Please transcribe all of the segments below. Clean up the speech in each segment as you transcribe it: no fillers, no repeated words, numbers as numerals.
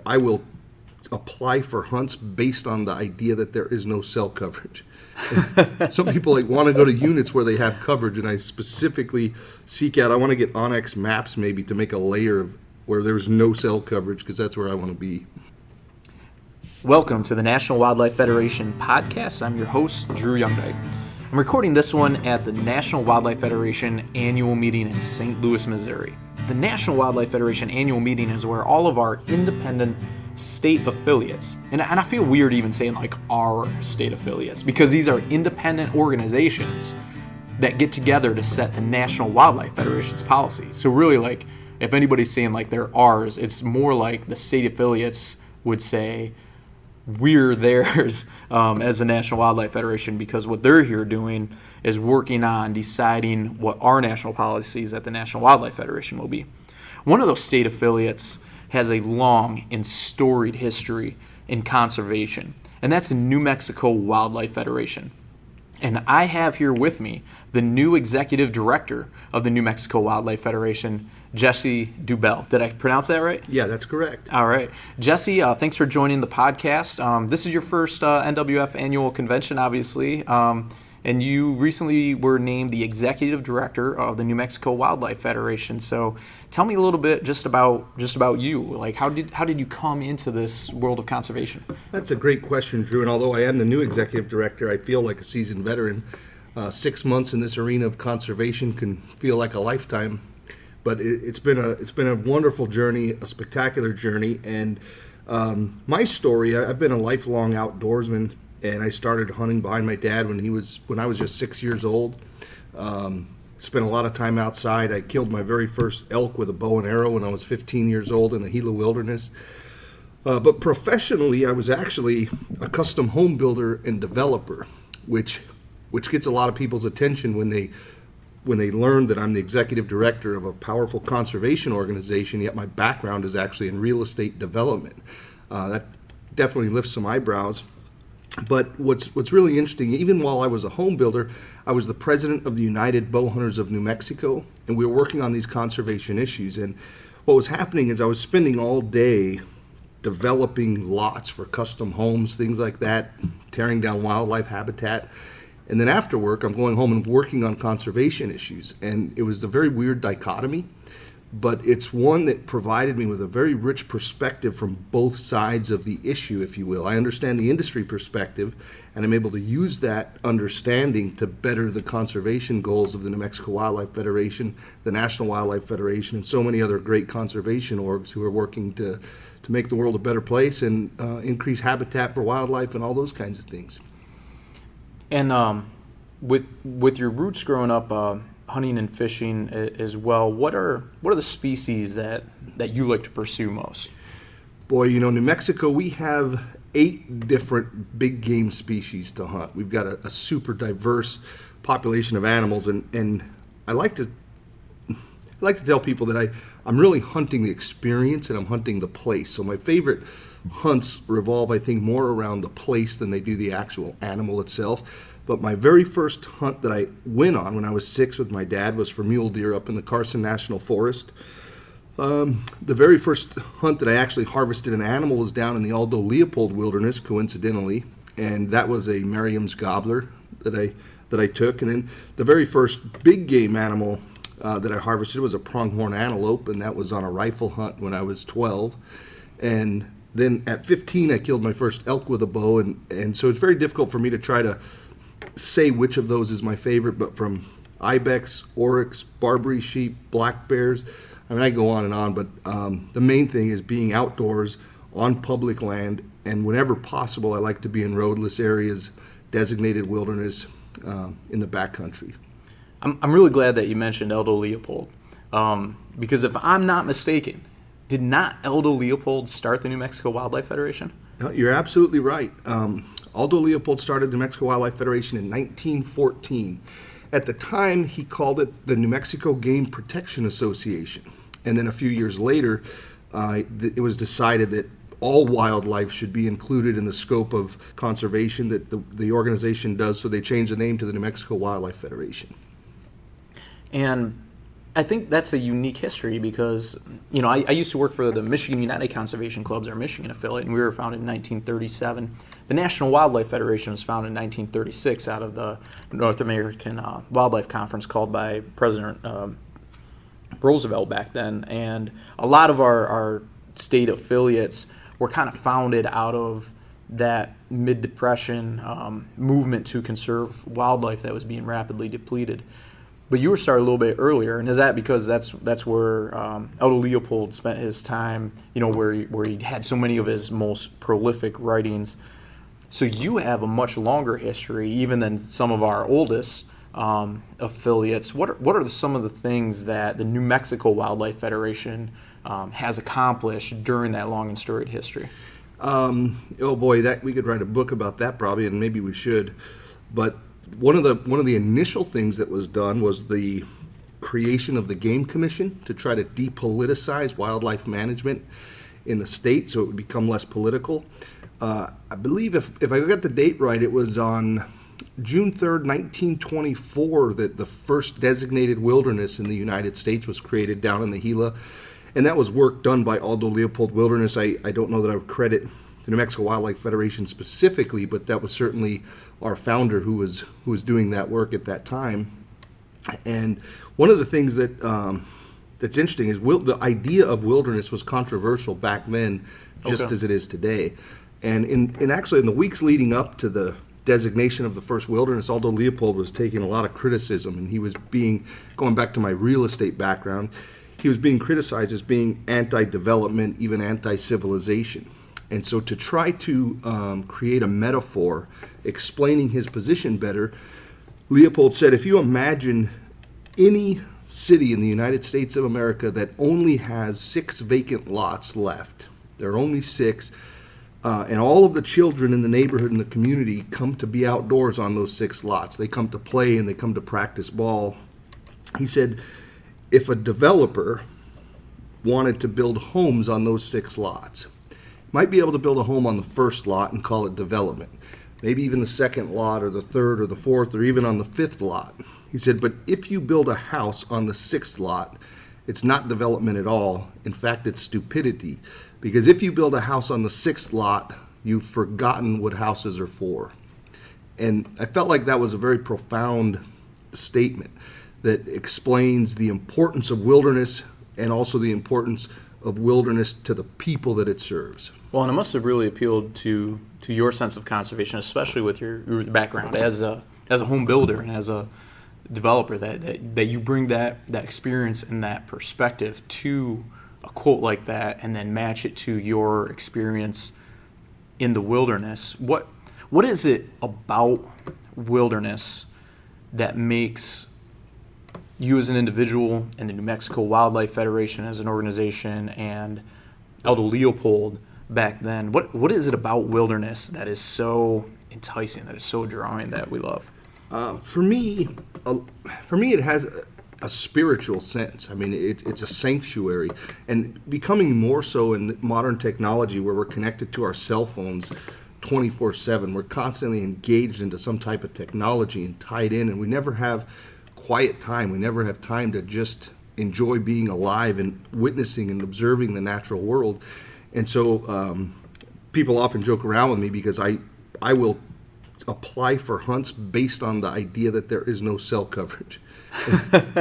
I will apply for hunts based on the idea that there is no cell coverage. Some people want to go to units where they have coverage, and I specifically seek out, I want to get Onyx maps maybe to make a layer of where there's no cell coverage, because that's where I want to be. Welcome to the National Wildlife Federation podcast. I'm your host, Drew Youngdyke. I'm recording this one at the National Wildlife Federation annual meeting in St. Louis, Missouri. The National Wildlife Federation annual meeting is where all of our independent state affiliates, and I feel weird even saying like our state affiliates, because these are independent organizations that get together to set the National Wildlife Federation's policy. So really, like, if anybody's saying like they're ours, it's more like the state affiliates would say we're theirs as the National Wildlife Federation, because what they're here doing is working on deciding what our national policies at the National Wildlife Federation will be. One of those state affiliates has a long and storied history in conservation, and that's the New Mexico Wildlife Federation. And I have here with me the new executive director of the New Mexico Wildlife Federation, Jesse Deubel. Did I pronounce that right? Yeah, that's correct. All right. Jesse, thanks for joining the podcast. This is your first NWF annual convention, obviously, and you recently were named the executive director of the New Mexico Wildlife Federation. So tell me a little bit just about you. Like, how did you come into this world of conservation? That's a great question, Drew. And although I am the new executive director, I feel like a seasoned veteran. 6 months in this arena of conservation can feel like a lifetime. But it's been a wonderful journey, a spectacular journey. And my story, I've been a lifelong outdoorsman, and I started hunting behind my dad when I was just 6 years old. Spent a lot of time outside. I killed my very first elk with a bow and arrow when I was 15 years old in the Gila Wilderness. But professionally, I was actually a custom home builder and developer, which gets a lot of people's attention when they learn that I'm the executive director of a powerful conservation organization, yet my background is actually in real estate development. That definitely lifts some eyebrows. But what's really interesting, even while I was a home builder, I was the president of the United Bow Hunters of New Mexico, and we were working on these conservation issues. And what was happening is I was spending all day developing lots for custom homes, things like that, tearing down wildlife habitat. And then after work, I'm going home and working on conservation issues. And it was a very weird dichotomy, but it's one that provided me with a very rich perspective from both sides of the issue, if you will. I understand the industry perspective, and I'm able to use that understanding to better the conservation goals of the New Mexico Wildlife Federation, the National Wildlife Federation, and so many other great conservation orgs who are working to make the world a better place and increase habitat for wildlife and all those kinds of things. And with your roots growing up hunting and fishing as well, what are the species that you like to pursue most? Boy, New Mexico, we have 8 different big game species to hunt. We've got a super diverse population of animals, and I like to tell people that I'm really hunting the experience and I'm hunting the place. So my favorite hunts revolve, I think, more around the place than they do the actual animal itself. But my very first hunt that I went on when I was 6 with my dad was for mule deer up in the Carson National Forest. The very first hunt that I actually harvested an animal was down in the Aldo Leopold Wilderness, coincidentally, and that was a Merriam's gobbler that I took. And then the very first big game animal that I harvested was a pronghorn antelope, and that was on a rifle hunt when I was 12. And then at 15, I killed my first elk with a bow, and so it's very difficult for me to try to say which of those is my favorite, but from ibex, oryx, Barbary sheep, black bears, I mean, I go on, but the main thing is being outdoors on public land, and whenever possible, I like to be in roadless areas, designated wilderness, in the backcountry. I'm really glad that you mentioned Aldo Leopold, because if I'm not mistaken, did not Aldo Leopold start the New Mexico Wildlife Federation? No, you're absolutely right. Aldo Leopold started the New Mexico Wildlife Federation in 1914. At the time, he called it the New Mexico Game Protection Association. And then a few years later, it was decided that all wildlife should be included in the scope of conservation that the organization does, so they changed the name to the New Mexico Wildlife Federation. And I think that's a unique history because, I used to work for the Michigan United Conservation Clubs, our Michigan affiliate, and we were founded in 1937. The National Wildlife Federation was founded in 1936 out of the North American Wildlife Conference called by President Roosevelt back then. And a lot of our state affiliates were kind of founded out of that mid-Depression movement to conserve wildlife that was being rapidly depleted. But you were started a little bit earlier, and is that because that's where Aldo Leopold spent his time, where he had so many of his most prolific writings. So you have a much longer history, even than some of our oldest affiliates. What are some of the things that the New Mexico Wildlife Federation has accomplished during that long and storied history? Oh boy, that we could write a book about that probably, and maybe we should. But one of the initial things that was done was the creation of the Game Commission to try to depoliticize wildlife management in the state so it would become less political. I believe if I got the date right, it was on June 3rd, 1924 that the first designated wilderness in the United States was created down in the Gila. And that was work done by Aldo Leopold Wilderness. I don't know that I would credit the New Mexico Wildlife Federation specifically, but that was certainly our founder who was doing that work at that time. And one of the things that that's interesting is the idea of wilderness was controversial back then, just as it is today. And in the weeks leading up to the designation of the first wilderness, Aldo Leopold was taking a lot of criticism, and he was going back to my real estate background, he was being criticized as being anti-development, even anti-civilization. And so to try to create a metaphor explaining his position better, Leopold said, if you imagine any city in the United States of America that only has 6 vacant lots left, there are only 6, and all of the children in the neighborhood and the community come to be outdoors on those 6 lots. They come to play and they come to practice ball. He said, if a developer wanted to build homes on those 6 lots, might be able to build a home on the first lot and call it development. Maybe even the second lot or the third or the fourth or even on the 5th lot. He said, but if you build a house on the 6th lot, it's not development at all. In fact, it's stupidity. Because if you build a house on the 6th lot, you've forgotten what houses are for. And I felt like that was a very profound statement that explains the importance of wilderness and also the importance of wilderness to the people that it serves. Well, and it must have really appealed to your sense of conservation, especially with your background as a home builder and as a developer, that you bring that experience and that perspective to a quote like that and then match it to your experience in the wilderness. What is it about wilderness that makes you as an individual and the New Mexico Wildlife Federation as an organization and Aldo Leopold back then, what is it about wilderness that is so enticing, that is so drawing, that we love? For me, it has a spiritual sense. I mean, it's a sanctuary, and becoming more so in modern technology where we're connected to our cell phones 24/7. We're constantly engaged into some type of technology and tied in, and we never have quiet time. We never have time to just enjoy being alive and witnessing and observing the natural world. And so people often joke around with me because I will apply for hunts based on the idea that there is no cell coverage.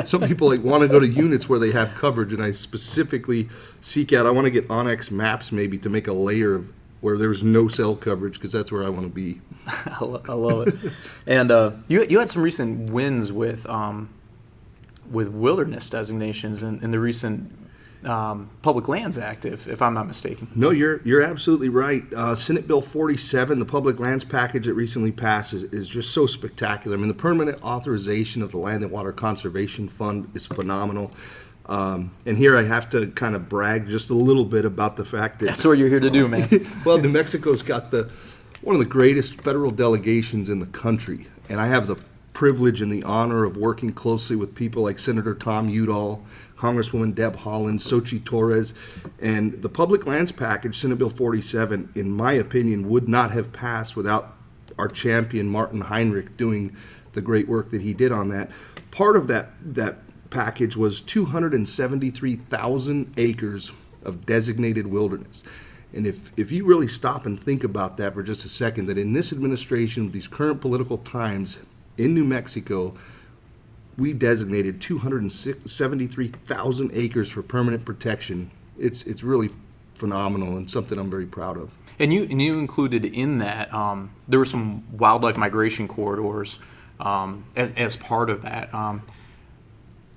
Some people want to go to units where they have coverage, and I specifically seek out, I want to get Onyx maps maybe to make a layer of where there's no cell coverage, because that's where I want to be. I love it. And you had some recent wins with wilderness designations in the recent Public Lands Act, if I'm not mistaken. No, you're absolutely right. Senate Bill 47, the Public Lands package that recently passed, is just so spectacular. I mean, the permanent authorization of the Land and Water Conservation Fund is phenomenal. And here I have to kind of brag just a little bit about the fact that... That's what you're here to do, man. Well, New Mexico's got one of the greatest federal delegations in the country. And I have the privilege and the honor of working closely with people like Senator Tom Udall, Congresswoman Deb Haaland, Xochitl Torres. And the Public Lands Package, Senate Bill 47, in my opinion, would not have passed without our champion, Martin Heinrich, doing the great work that he did on that. Part of that package was 273,000 acres of designated wilderness. And if you really stop and think about that for just a second, that in this administration, these current political times in New Mexico, we designated 273,000 acres for permanent protection. It's really phenomenal and something I'm very proud of. And you included in that, there were some wildlife migration corridors as part of that.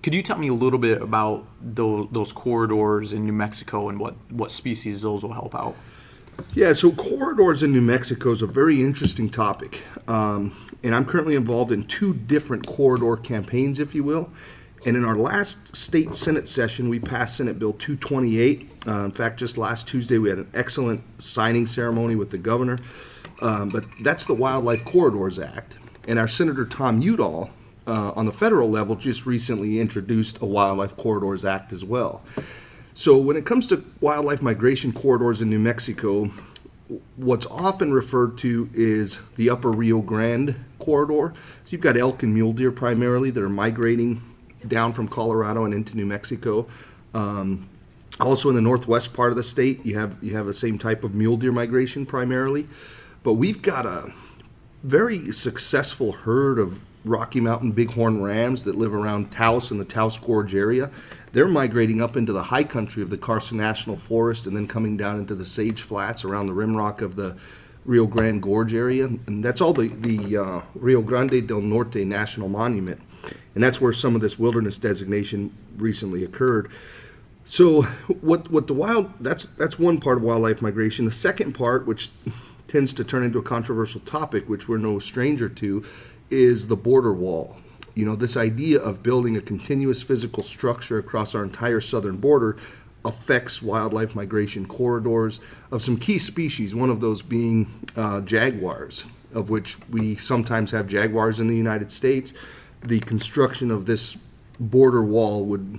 Could you tell me a little bit about those corridors in New Mexico and what species those will help out? Yeah, so corridors in New Mexico is a very interesting topic. And I'm currently involved in 2 different corridor campaigns, if you will. And in our last state Senate session, we passed Senate Bill 228. In fact, just last Tuesday, we had an excellent signing ceremony with the governor. But that's the Wildlife Corridors Act. And our Senator Tom Udall, on the federal level, just recently introduced a Wildlife Corridors Act as well. So when it comes to wildlife migration corridors in New Mexico, what's often referred to is the Upper Rio Grande corridor. So you've got elk and mule deer primarily that are migrating down from Colorado and into New Mexico. Also in the northwest part of the state, you have the same type of mule deer migration primarily. But we've got a very successful herd of Rocky Mountain bighorn rams that live around Taos and the Taos Gorge area. They're migrating up into the high country of the Carson National Forest and then coming down into the sage flats around the rimrock of the Rio Grande Gorge area. And that's all the Rio Grande del Norte National Monument. And that's where some of this wilderness designation recently occurred. So that's one part of wildlife migration. The second part, which tends to turn into a controversial topic, which we're no stranger to, is the border wall. You know, this idea of building a continuous physical structure across our entire southern border affects wildlife migration corridors of some key species, one of those being jaguars, of which we sometimes have jaguars in the United States. The construction of this border wall would,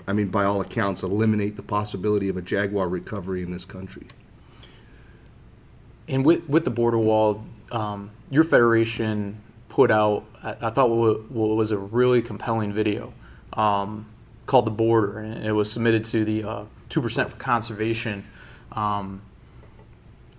by all accounts, eliminate the possibility of a jaguar recovery in this country. And with the border wall, your federation put out, I thought, what was a really compelling video called The Border, and it was submitted to the 2% for Conservation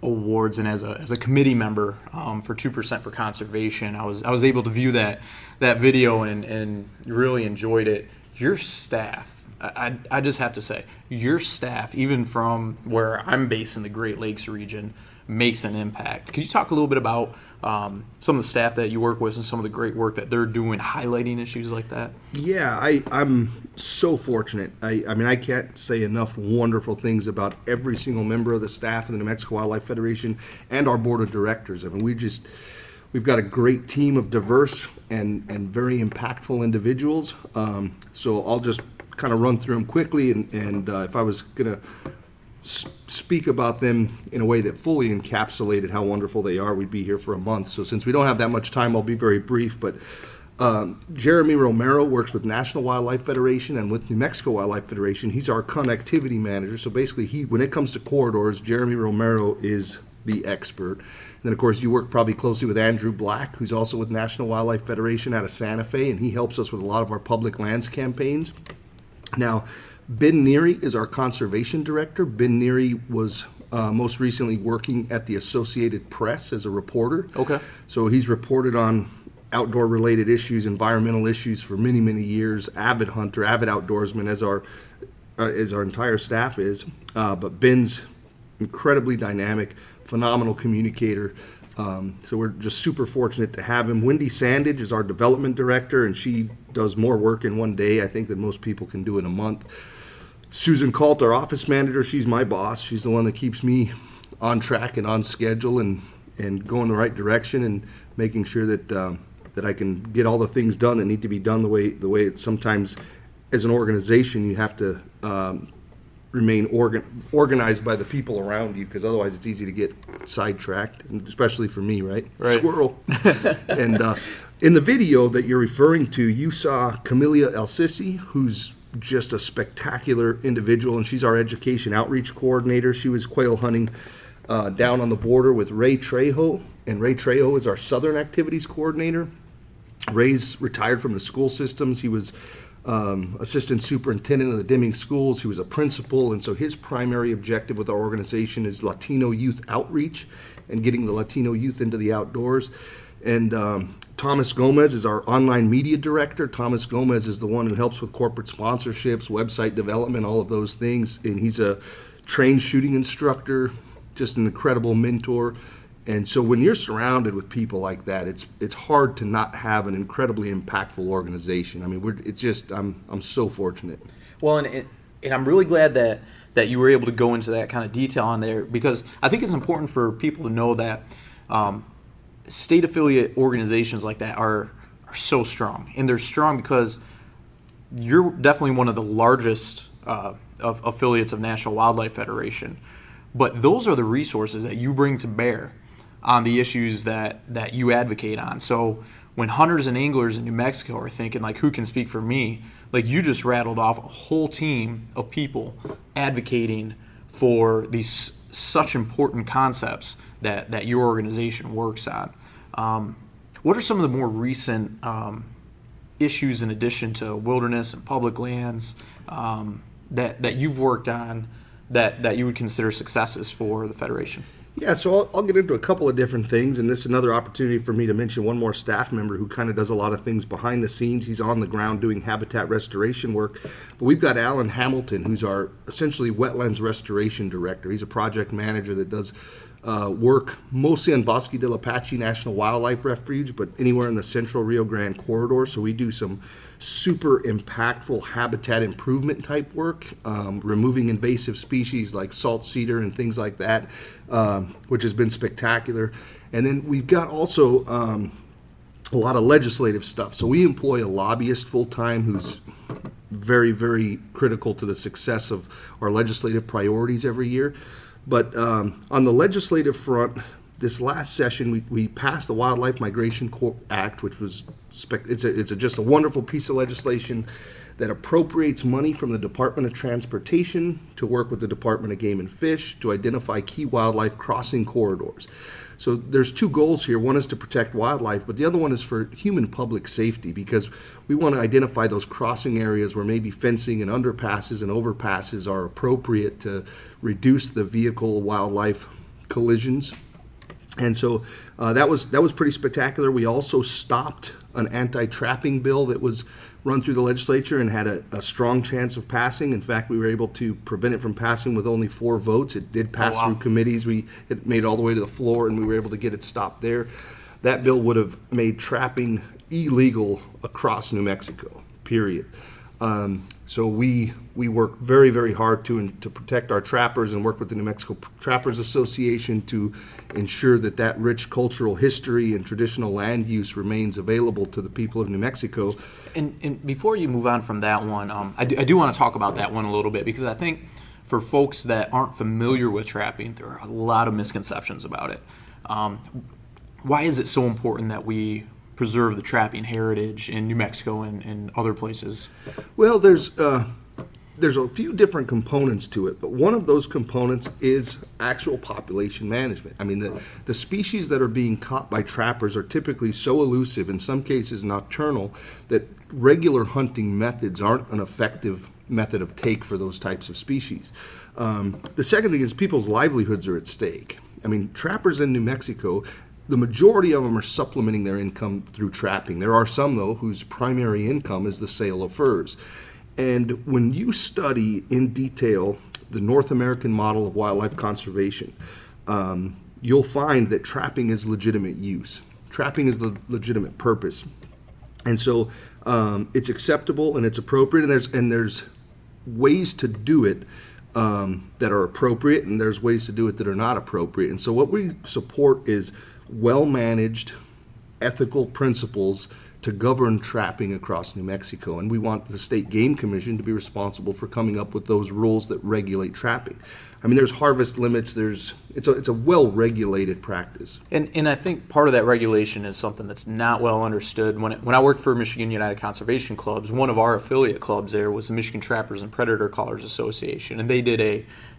awards. And as a committee member for 2% for Conservation, I was able to view that video and really enjoyed it. Your staff, I just have to say, your staff, even from where I'm based in the Great Lakes region, makes an impact. Could you talk a little bit about some of the staff that you work with and some of the great work that they're doing highlighting issues like that? Yeah, I'm so fortunate. I can't say enough wonderful things about every single member of the staff in the New Mexico Wildlife Federation and our board of directors. We've got a great team of diverse and very impactful individuals. So I'll just kind of run through them quickly, and if I was going to speak about them in a way that fully encapsulated how wonderful they are, we'd be here for a month. So since we don't have that much time, I'll be very brief. But Jeremy Romero works with National Wildlife Federation and with New Mexico Wildlife Federation. He's our connectivity manager. So basically, when it comes to corridors, Jeremy Romero is the expert. And then, of course, you work probably closely with Andrew Black, who's also with National Wildlife Federation out of Santa Fe, and he helps us with a lot of our public lands campaigns. Now, Ben Neary is our conservation director. Ben Neary was most recently working at the Associated Press as a reporter. Okay. So he's reported on outdoor-related issues, environmental issues for many, many years. Avid hunter, avid outdoorsman, as our entire staff is. But Ben's incredibly dynamic, phenomenal communicator. So we're just super fortunate to have him. Wendy Sandage is our development director, and she does more work in one day, I think, than most people can do in a month. Susan Kalt, our office manager, she's my boss. She's the one that keeps me on track and on schedule and going the right direction and making sure that I can get all the things done that need to be done the way it's sometimes as an organization you have to remain organized by the people around you, because otherwise it's easy to get sidetracked, and especially for me, right? Squirrel. And in the video that you're referring to, you saw Camellia El-Sisi, who's just a spectacular individual, and she's our education outreach coordinator. She was quail hunting down on the border with Ray Trejo, and Ray Trejo is our Southern Activities Coordinator. Ray's retired from the school systems. He was assistant superintendent of the Deming schools. He was a principal, and so his primary objective with our organization is Latino youth outreach and getting the Latino youth into the outdoors. And Thomas Gomez is our online media director. Thomas Gomez is the one who helps with corporate sponsorships, website development, all of those things. And he's a trained shooting instructor, just an incredible mentor. And so when you're surrounded with people like that, it's hard to not have an incredibly impactful organization. I mean, I'm so fortunate. Well, and I'm really glad that you were able to go into that kind of detail on there, because I think it's important for people to know that state affiliate organizations like that are so strong. And they're strong because you're definitely one of the largest of affiliates of National Wildlife Federation. But those are the resources that you bring to bear on the issues that you advocate on. So when hunters and anglers in New Mexico are thinking, like, who can speak for me? Like, you just rattled off a whole team of people advocating for these such important concepts that your organization works on. What are some of the more recent issues, in addition to wilderness and public lands, that you've worked on that you would consider successes for the Federation? Yeah, so I'll get into a couple of different things, and this is another opportunity for me to mention one more staff member who kind of does a lot of things behind the scenes. He's on the ground doing habitat restoration work. But we've got Alan Hamilton, who's our essentially wetlands restoration director. He's a project manager that does work mostly on Bosque del Apache National Wildlife Refuge, but anywhere in the central Rio Grande corridor. So we do some super impactful habitat improvement type work, removing invasive species like salt cedar and things like that, which has been spectacular. And then we've got also a lot of legislative stuff. So we employ a lobbyist full-time who's very, very critical to the success of our legislative priorities every year. But on the legislative front, this last session, we passed the Wildlife Migration Act, which was just a wonderful piece of legislation that appropriates money from the Department of Transportation to work with the Department of Game and Fish to identify key wildlife crossing corridors. So there's two goals here. One is to protect wildlife, but the other one is for human public safety, because we want to identify those crossing areas where maybe fencing and underpasses and overpasses are appropriate to reduce the vehicle-wildlife collisions. And so that was pretty spectacular. We also stopped an anti-trapping bill that was run through the legislature and had a strong chance of passing. In fact, we were able to prevent it from passing with only 4 votes. It did pass through committees. It made it all the way to the floor, and we were able to get it stopped there. That bill would have made trapping illegal across New Mexico, period. So we work very, very hard to protect our trappers and work with the New Mexico Trappers Association to ensure that rich cultural history and traditional land use remains available to the people of New Mexico. And before you move on from that one, I do want to talk about that one a little bit, because I think for folks that aren't familiar with trapping, there are a lot of misconceptions about it. Why is it so important that we preserve the trapping heritage in New Mexico and other places? Well, there's a few different components to it, but one of those components is actual population management. I mean, the species that are being caught by trappers are typically so elusive, in some cases nocturnal, that regular hunting methods aren't an effective method of take for those types of species. The second thing is people's livelihoods are at stake. I mean, trappers in New Mexico, the majority of them are supplementing their income through trapping. There are some, though, whose primary income is the sale of furs. And when you study in detail the North American model of wildlife conservation, you'll find that trapping is legitimate use. Trapping is the legitimate purpose. And so it's acceptable and it's appropriate, and there's ways to do it that are appropriate, and there's ways to do it that are not appropriate. And so what we support is well-managed, ethical principles to govern trapping across New Mexico. And we want the State Game Commission to be responsible for coming up with those rules that regulate trapping. I mean, there's harvest limits, it's a well-regulated practice. And I think part of that regulation is something that's not well understood. When I worked for Michigan United Conservation Clubs, one of our affiliate clubs there was the Michigan Trappers and Predator Callers Association, and they did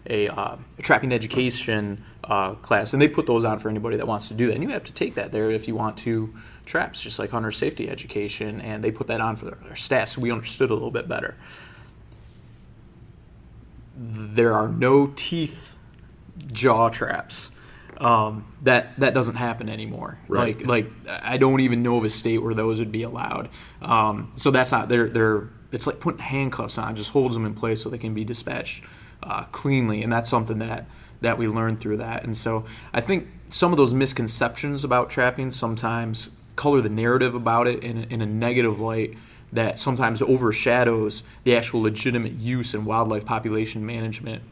a trapping education class, and they put those on for anybody that wants to do that. And you have to take that there if you want to traps, just like hunter safety education, and they put that on for their staff, so we understood a little bit better. There are no teeth jaw traps. That doesn't happen anymore. Right. Like I don't even know of a state where those would be allowed. So that's not they're it's like putting handcuffs on, just holds them in place so they can be dispatched cleanly, and that's something that we learned through that. And so I think some of those misconceptions about trapping sometimes color the narrative about it in a negative light that sometimes overshadows the actual legitimate use in wildlife population management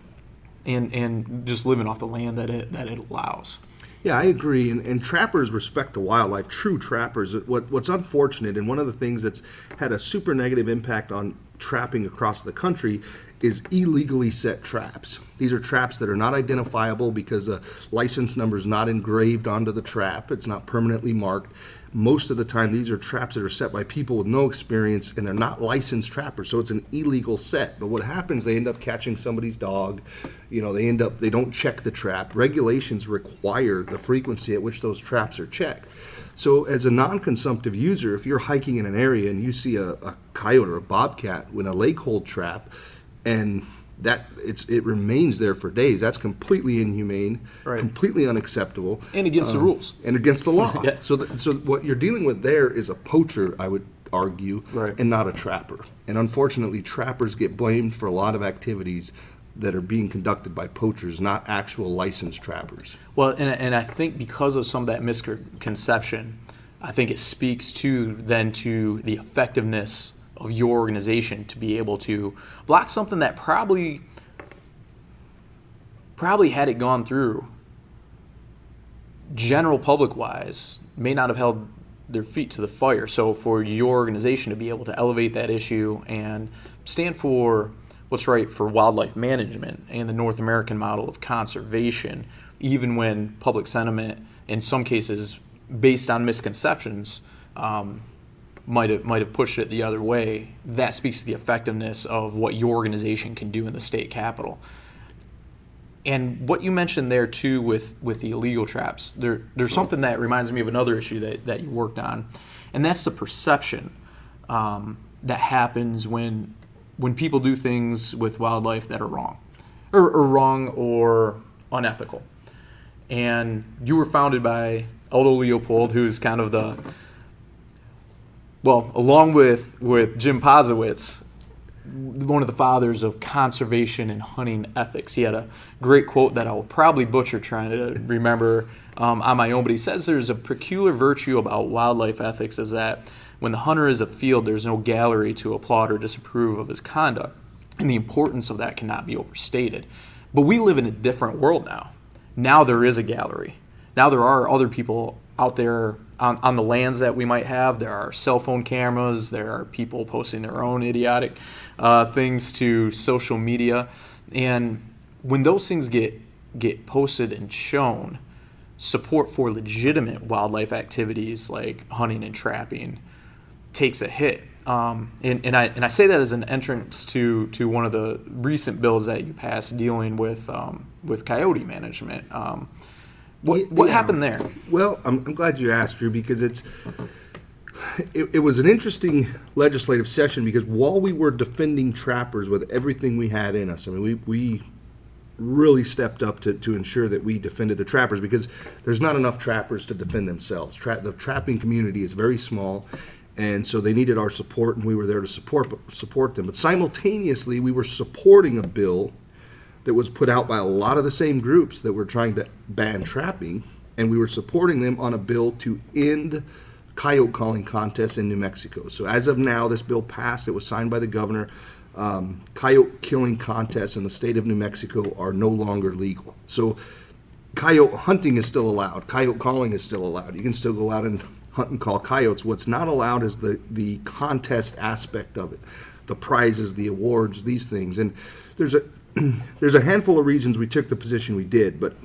and just living off the land that it allows. Yeah, I agree. And trappers respect the wildlife, true trappers. What's unfortunate, and one of the things that's had a super negative impact on trapping across the country, is illegally set traps. These are traps that are not identifiable because a license number is not engraved onto the trap. It's not permanently marked. Most of the time, these are traps that are set by people with no experience, and they're not licensed trappers, so it's an illegal set. But what happens, they end up catching somebody's dog. They don't check the trap. Regulations require the frequency at which those traps are checked. So as a non-consumptive user, if you're hiking in an area and you see a coyote or a bobcat in a lake hold trap, and it remains there for days, that's completely inhumane, right, completely unacceptable, and against the rules, and against the law. Yeah. So what you're dealing with there is a poacher, I would argue, right, and not a trapper. And unfortunately, trappers get blamed for a lot of activities that are being conducted by poachers, not actual licensed trappers. Well, and I think because of some of that misconception, I think it speaks to the effectiveness of your organization to be able to block something that probably had it gone through, general public wise, may not have held their feet to the fire. So for your organization to be able to elevate that issue and stand for what's right for wildlife management and the North American model of conservation, even when public sentiment, in some cases based on misconceptions, might have pushed it the other way, that speaks to the effectiveness of what your organization can do in the state capitol. And what you mentioned there too with the illegal traps, there's something that reminds me of another issue that you worked on, and that's the perception that happens when people do things with wildlife that are wrong, or unethical. And you were founded by Aldo Leopold, who's kind of along with Jim Posowitz, one of the fathers of conservation and hunting ethics. He had a great quote that I will probably butcher trying to remember on my own, but he says there's a peculiar virtue about wildlife ethics is that when the hunter is afield, there's no gallery to applaud or disapprove of his conduct, and the importance of that cannot be overstated. But we live in a different world now. Now there is a gallery. Now there are other people out there on the lands that we might have. There are cell phone cameras. There are people posting their own idiotic things to social media. And when those things get posted and shown, support for legitimate wildlife activities like hunting and trapping takes a hit. And I say that as an entrance to one of the recent bills that you passed dealing with coyote management. What happened there? Well, I'm glad you asked, Drew, because it was an interesting legislative session, because while we were defending trappers with everything we had in us, I mean, we really stepped up to ensure that we defended the trappers, because there's not enough trappers to defend themselves. The trapping community is very small, and so they needed our support, and we were there to support them. But simultaneously, we were supporting a bill that was put out by a lot of the same groups that were trying to ban trapping, and we were supporting them on a bill to end coyote calling contests in New Mexico. So as of now, this bill passed. It was signed by the governor. Coyote killing contests in the state of New Mexico are no longer legal. So coyote hunting is still allowed. Coyote calling is still allowed. You can still go out and hunt and call coyotes. What's not allowed is the contest aspect of it, the prizes, the awards, these things. And there's a handful of reasons we took the position we did, but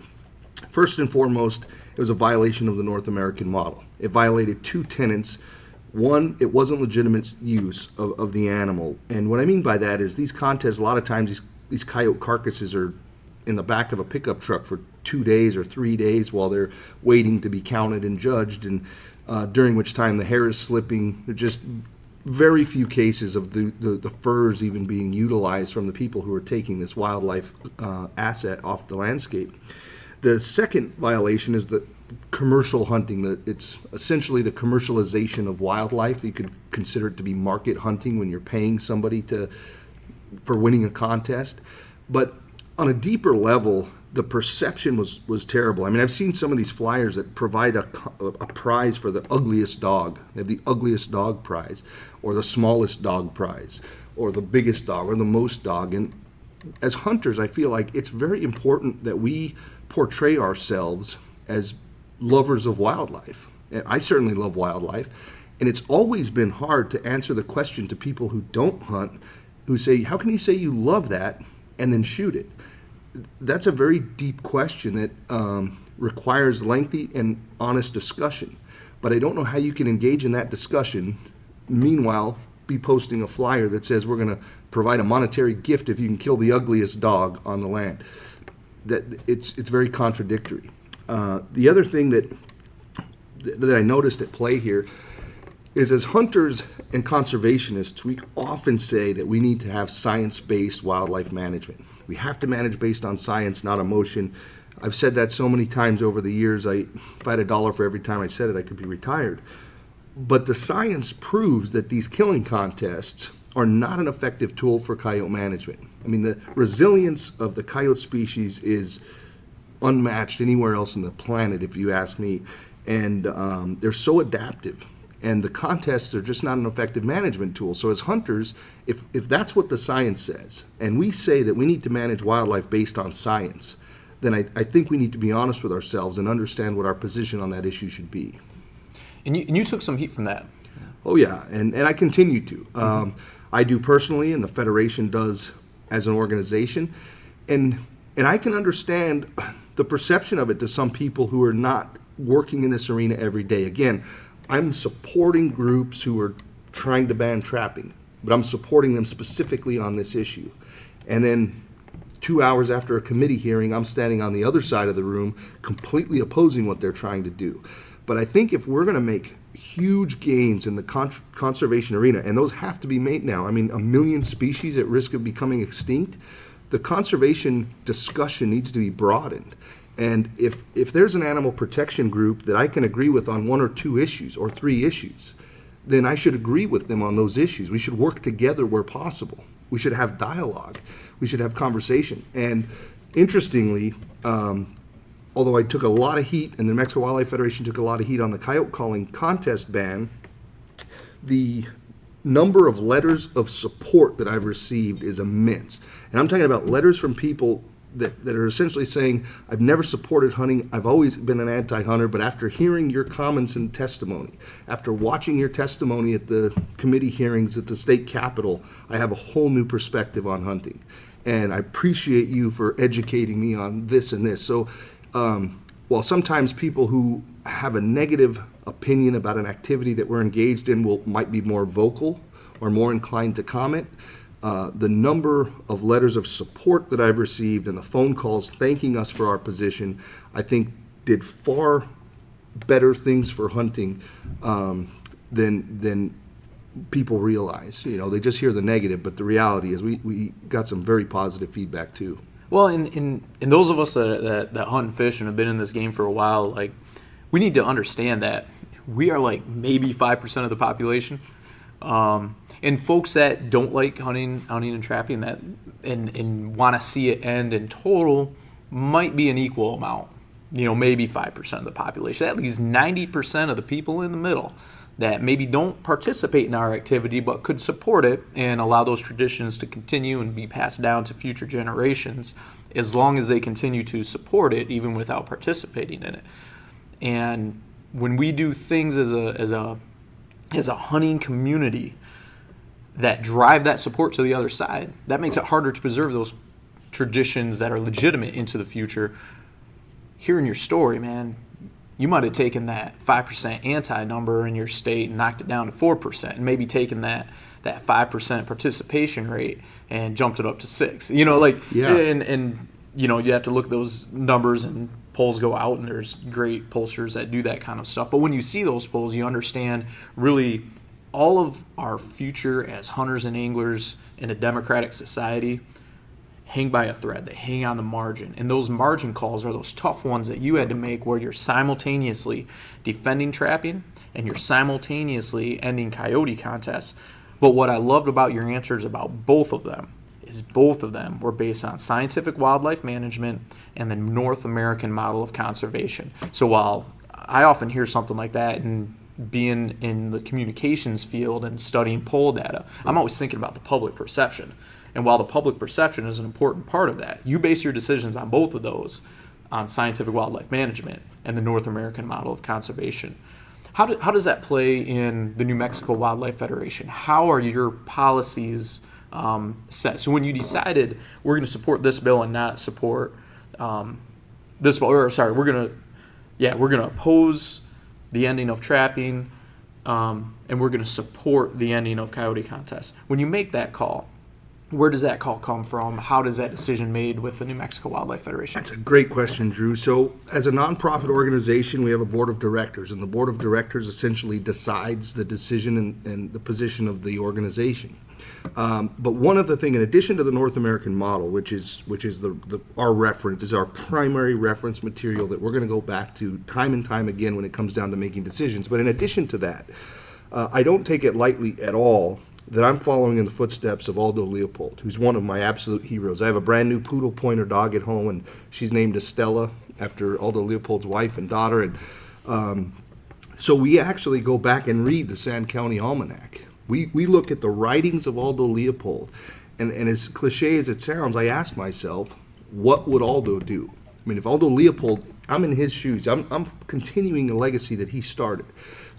first and foremost, it was a violation of the North American model. It violated two tenets. One, it wasn't legitimate use of the animal. And what I mean by that is these contests, a lot of times these coyote carcasses are in the back of a pickup truck for 2 days or 3 days while they're waiting to be counted and judged, and during which time the hair is slipping. There's just very few cases of the furs even being utilized from the people who are taking this wildlife asset off the landscape. The second violation is the commercial hunting. It's essentially the commercialization of wildlife. You could consider it to be market hunting when you're paying somebody for winning a contest. But on a deeper level, the perception was terrible. I mean, I've seen some of these flyers that provide a prize for the ugliest dog. They have the ugliest dog prize, or the smallest dog prize, or the biggest dog, or the most dog. And as hunters, I feel like it's very important that we portray ourselves as lovers of wildlife. And I certainly love wildlife. And it's always been hard to answer the question to people who don't hunt, who say, how can you say you love that and then shoot it? That's a very deep question that requires lengthy and honest discussion. But I don't know how you can engage in that discussion, meanwhile be posting a flyer that says we're going to provide a monetary gift if you can kill the ugliest dog on the land. That it's very contradictory. The other thing that I noticed at play here is, as hunters and conservationists, we often say that we need to have science-based wildlife management. We have to manage based on science, not emotion. I've said that so many times over the years. If I had $1 for every time I said it, I could be retired. But the science proves that these killing contests are not an effective tool for coyote management. I mean, the resilience of the coyote species is unmatched anywhere else on the planet, if you ask me. And they're so adaptive. And the contests are just not an effective management tool. So as hunters, if that's what the science says, and we say that we need to manage wildlife based on science, then I think we need to be honest with ourselves and understand what our position on that issue should be. And you took some heat from that. Oh yeah, and I continue to. I do personally, and the Federation does as an organization. And I can understand the perception of it to some people who are not working in this arena every day. Again, I'm supporting groups who are trying to ban trapping, but I'm supporting them specifically on this issue. And then 2 hours after a committee hearing, I'm standing on the other side of the room completely opposing what they're trying to do. But I think if we're going to make huge gains in the conservation arena, and those have to be made now, I mean, 1 million species at risk of becoming extinct, the conservation discussion needs to be broadened. And if there's an animal protection group that I can agree with on 1 or 2 issues or 3 issues, then I should agree with them on those issues. We should work together where possible. We should have dialogue. We should have conversation. And interestingly, although I took a lot of heat, and the New Mexico Wildlife Federation took a lot of heat on the coyote calling contest ban, the number of letters of support that I've received is immense. And I'm talking about letters from people that are essentially saying, I've never supported hunting, I've always been an anti-hunter, but after hearing your comments and testimony, after watching your testimony at the committee hearings at the state capitol, I have a whole new perspective on hunting. And I appreciate you for educating me on this and this. So while sometimes people who have a negative opinion about an activity that we're engaged in might be more vocal or more inclined to comment, the number of letters of support that I've received and the phone calls thanking us for our position, I think did far better things for hunting than people realize. You know, they just hear the negative, but the reality is we got some very positive feedback too. Well, and those of us that hunt and fish and have been in this game for a while, like, we need to understand that we are like maybe 5% of the population. And folks that don't like hunting and trapping that and want to see it end in total might be an equal amount, maybe 5% of the population. That leaves 90% of the people in the middle that maybe don't participate in our activity but could support it and allow those traditions to continue and be passed down to future generations as long as they continue to support it even without participating in it. And when we do things as a hunting community that drive that support to the other side, that makes it harder to preserve those traditions that are legitimate into the future. Hearing your story, man, you might have taken that 5% anti number in your state and knocked it down to 4%, and maybe taken that 5% participation rate and jumped it up to 6%. Yeah. And you have to look at those numbers, and polls go out, and there's great pollsters that do that kind of stuff. But when you see those polls, you understand really all of our future as hunters and anglers in a democratic society hang by a thread. They hang on the margin. And those margin calls are those tough ones that you had to make, where you're simultaneously defending trapping and you're simultaneously ending coyote contests. But what I loved about your answers about both of them is both of them were based on scientific wildlife management and the North American model of conservation. So while I often hear something like that, and being in the communications field and studying poll data, I'm always thinking about the public perception. And while the public perception is an important part of that, you base your decisions on both of those, on scientific wildlife management and the North American model of conservation. How does that play in the New Mexico Wildlife Federation? How are your policies set? So when you decided we're going to support this bill and not support this bill, or sorry, we're going to oppose the ending of trapping, and we're going to support the ending of coyote contests. When you make that call, where does that call come from? How does that decision made with the New Mexico Wildlife Federation? That's a great question, Drew. So as a nonprofit organization, we have a board of directors, and the board of directors essentially decides the decision and the position of the organization. But one of the things, in addition to the North American model, which is our reference, is our primary reference material that we're going to go back to time and time again when it comes down to making decisions. But in addition to that, I don't take it lightly at all that I'm following in the footsteps of Aldo Leopold, who's one of my absolute heroes. I have a brand new poodle pointer dog at home, and she's named Estella after Aldo Leopold's wife and daughter. And so we actually go back and read the Sand County Almanac. We look at the writings of Aldo Leopold, and as cliche as it sounds, I ask myself, what would Aldo do? I mean, if Aldo Leopold, I'm in his shoes, I'm continuing a legacy that he started.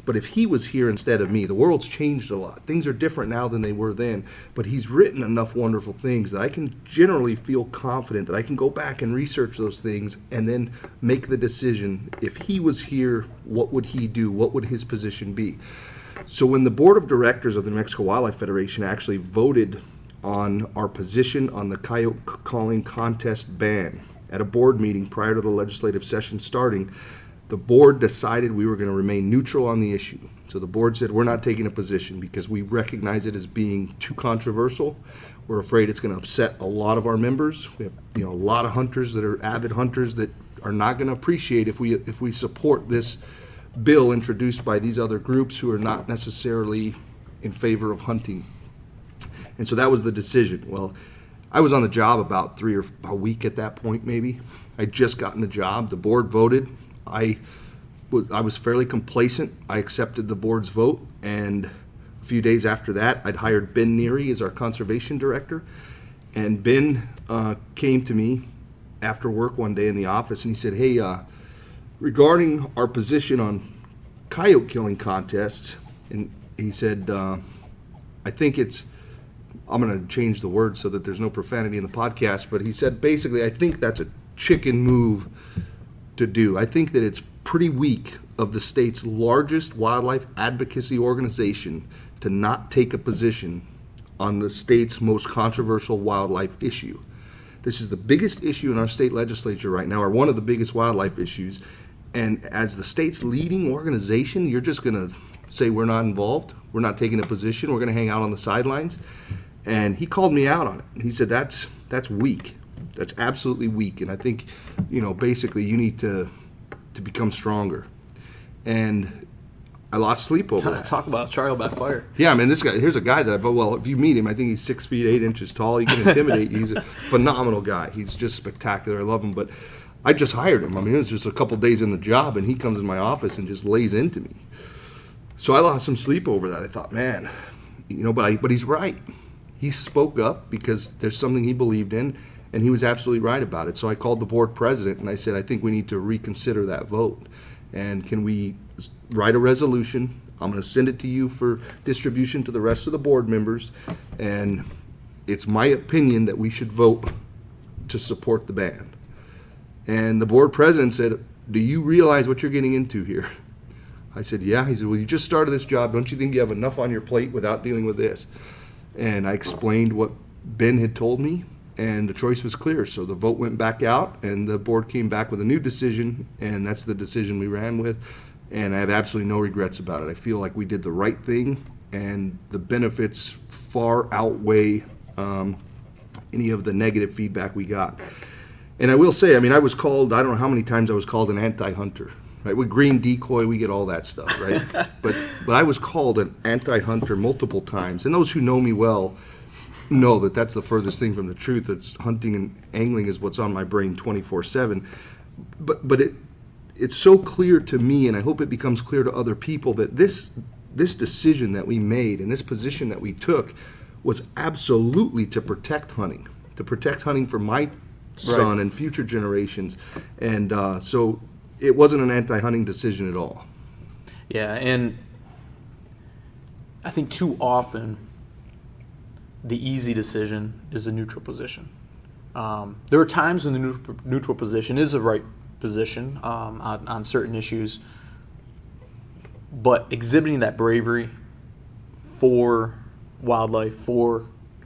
But if he was here instead of me, the world's changed a lot. Things are different now than they were then. But he's written enough wonderful things that I can generally feel confident that I can go back and research those things and then make the decision. If he was here, what would he do? What would his position be? So when the board of directors of the New Mexico Wildlife Federation actually voted on our position on the coyote calling contest ban at a board meeting prior to the legislative session starting, the board decided we were going to remain neutral on the issue. So the board said we're not taking a position because we recognize it as being too controversial. We're afraid it's going to upset a lot of our members. We have, a lot of hunters that are avid hunters that are not going to appreciate if we support this bill introduced by these other groups who are not necessarily in favor of hunting. And so that was the decision. Well, I was on the job about a week at that point, maybe. I'd just gotten the job. The board voted. I was fairly complacent. I accepted the board's vote, and a few days after that, I'd hired Ben Neary as our conservation director. And Ben came to me after work one day in the office, and he said, hey, regarding our position on coyote killing contests, and he said, I think I'm going to change the word so that there's no profanity in the podcast, but he said, basically, I think that's a chicken move to do. I think that it's pretty weak of the state's largest wildlife advocacy organization to not take a position on the state's most controversial wildlife issue. This is the biggest issue in our state legislature right now, or one of the biggest wildlife issues. And as the state's leading organization, you're just going to say we're not involved, we're not taking a position, we're going to hang out on the sidelines. And he called me out on it. He said that's weak. That's absolutely weak, and I think, basically you need to become stronger. And I lost sleep over that. Talk about trial by fire. Yeah, I mean, here's a guy if you meet him, I think he's 6 feet 8 inches tall. He can intimidate you. He's a phenomenal guy. He's just spectacular. I love him, but I just hired him. I mean, it was just a couple days in the job, and he comes in my office and just lays into me. So I lost some sleep over that. I thought, man, but he's right. He spoke up because there's something he believed in, and he was absolutely right about it. So I called the board president and I said, I think we need to reconsider that vote. And can we write a resolution? I'm going to send it to you for distribution to the rest of the board members. And it's my opinion that we should vote to support the ban. And the board president said, do you realize what you're getting into here? I said, yeah. He said, well, you just started this job. Don't you think you have enough on your plate without dealing with this? And I explained what Ben had told me. and the choice was clear. So the vote went back out, and the board came back with a new decision, and that's the decision we ran with. And I have absolutely no regrets about it. I feel like we did the right thing, and the benefits far outweigh any of the negative feedback we got. And I will say, I mean, I was called, I don't know how many times I was called an anti-hunter. Right, with green decoy, we get all that stuff, right? but I was called an anti-hunter multiple times, and those who know me well know that that's the furthest thing from the truth. It's hunting and angling is what's on my brain 24/7. But it's so clear to me, and I hope it becomes clear to other people, that this decision that we made and this position that we took was absolutely to protect hunting for my son and future generations, and so. It wasn't an anti-hunting decision at all. Yeah, and I think too often the easy decision is a neutral position. There are times when the neutral position is the right position on certain issues, but exhibiting that bravery for wildlife, for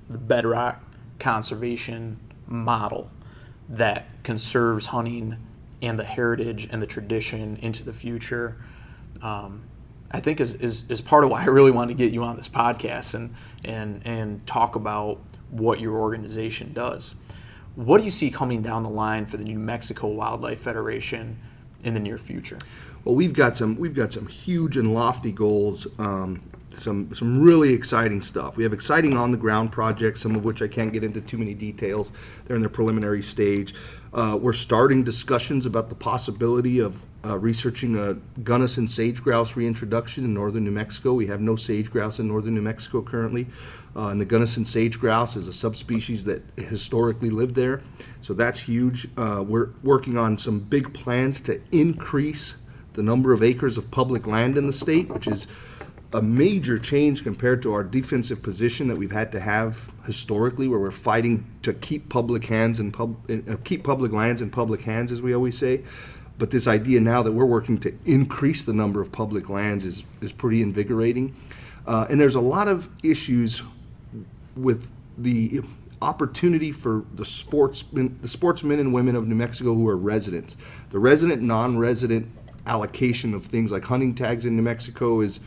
the bedrock conservation model that conserves hunting and the heritage and the tradition into the future, I think is part of why I really wanted to get you on this podcast and talk about what your organization does. What do you see coming down the line for the New Mexico Wildlife Federation in the near future? Well, we've got some huge and lofty goals. Some really exciting stuff. We have exciting on-the-ground projects, some of which I can't get into too many details. They're in the preliminary stage. We're starting discussions about the possibility of researching a Gunnison sage grouse reintroduction in northern New Mexico. We have no sage grouse in northern New Mexico currently. And the Gunnison sage grouse is a subspecies that historically lived there. So that's huge. We're working on some big plans to increase the number of acres of public land in the state, which is a major change compared to our defensive position that we've had to have historically, where we're fighting to keep public lands in public hands, as we always say. But this idea now that we're working to increase the number of public lands is pretty invigorating. And there's a lot of issues with the opportunity for the sportsmen and women of New Mexico who are residents. The resident, non-resident allocation of things like hunting tags in New Mexico is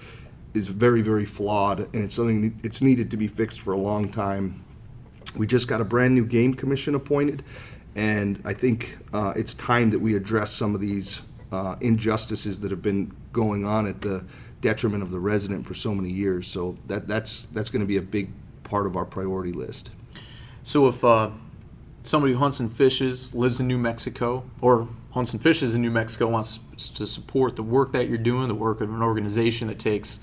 very, very flawed, and it's something it's needed to be fixed for a long time. We just got a brand new game commission appointed, and I think it's time that we address some of these injustices that have been going on at the detriment of the resident for so many years. So that's going to be a big part of our priority list. So if somebody who hunts and fishes, lives in New Mexico, or hunts and fishes in New Mexico, wants to support the work that you're doing, the work of an organization that takes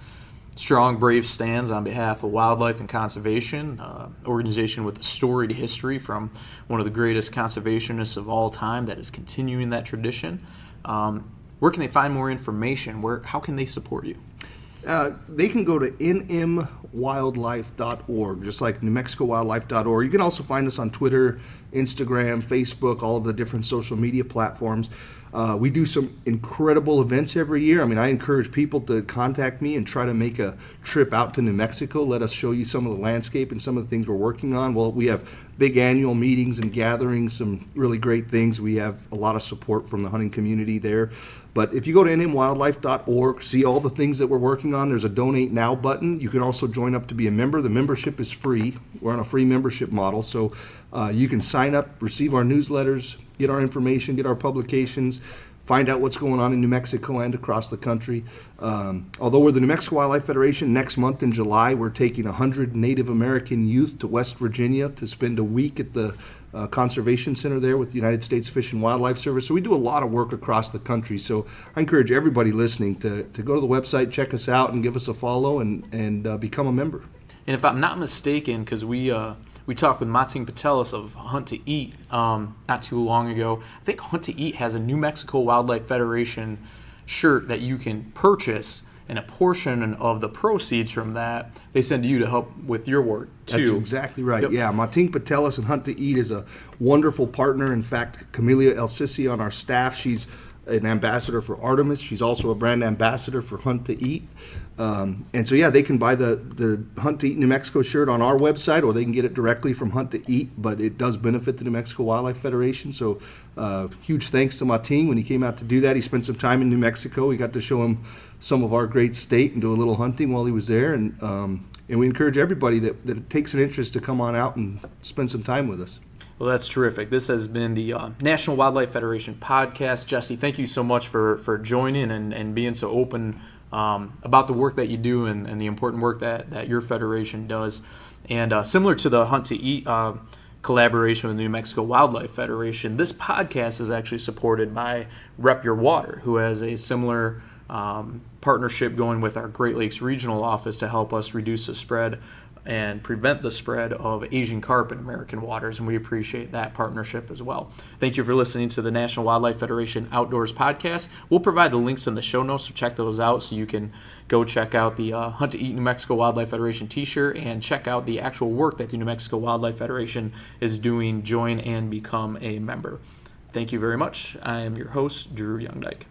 strong, brave stands on behalf of wildlife and conservation, organization with a storied history from one of the greatest conservationists of all time that is continuing that tradition, where can they find more information? How can they support you? They can go to nmwildlife.org, just like newmexicowildlife.org. You can also find us on Twitter, Instagram, Facebook, all of the different social media platforms. We do some incredible events every year. I mean, I encourage people to contact me and try to make a trip out to New Mexico. Let us show you some of the landscape and some of the things we're working on. Well, we have big annual meetings and gatherings, some really great things. We have a lot of support from the hunting community there. But if you go to nmwildlife.org, see all the things that we're working on. There's a Donate Now button. You can also join up to be a member. The membership is free. We're on a free membership model. So you can sign up, receive our newsletters, get our information, get our publications, find out what's going on in New Mexico and across the country. Although we're the New Mexico Wildlife Federation, next month in July, we're taking 100 Native American youth to West Virginia to spend a week at the Conservation Center there with the United States Fish and Wildlife Service. So we do a lot of work across the country. So I encourage everybody listening to go to the website, check us out, and give us a follow and become a member. And if I'm not mistaken, because we talked with Martin Patelis of Hunt to Eat not too long ago. I think Hunt to Eat has a New Mexico Wildlife Federation shirt that you can purchase, and a portion of the proceeds from that they send to you to help with your work too. That's exactly right. Yep. Yeah, Martin Patelis and Hunt to Eat is a wonderful partner. In fact, Camelia El Sisi on our staff, she's an ambassador for Artemis. She's also a brand ambassador for Hunt to Eat. And so, yeah, they can buy the Hunt to Eat New Mexico shirt on our website, or they can get it directly from Hunt to Eat, but it does benefit the New Mexico Wildlife Federation. So huge thanks to Martin when he came out to do that. He spent some time in New Mexico. We got to show him some of our great state and do a little hunting while he was there. And we encourage everybody that takes an interest to come on out and spend some time with us. Well, that's terrific. This has been the National Wildlife Federation podcast. Jesse, thank you so much for joining and being so open about the work that you do and the important work that your federation does. And similar to the Hunt to Eat collaboration with the New Mexico Wildlife Federation, this podcast is actually supported by RepYourWater, who has a similar partnership going with our Great Lakes Regional Office to help us reduce the spread and prevent the spread of Asian carp in American waters, and we appreciate that partnership as well. Thank you for listening to the National Wildlife Federation Outdoors Podcast. We'll provide the links in the show notes, so check those out so you can go check out the Hunt to Eat New Mexico Wildlife Federation t-shirt and check out the actual work that the New Mexico Wildlife Federation is doing. Join and become a member. Thank you very much. I am your host, Drew Youngdyke.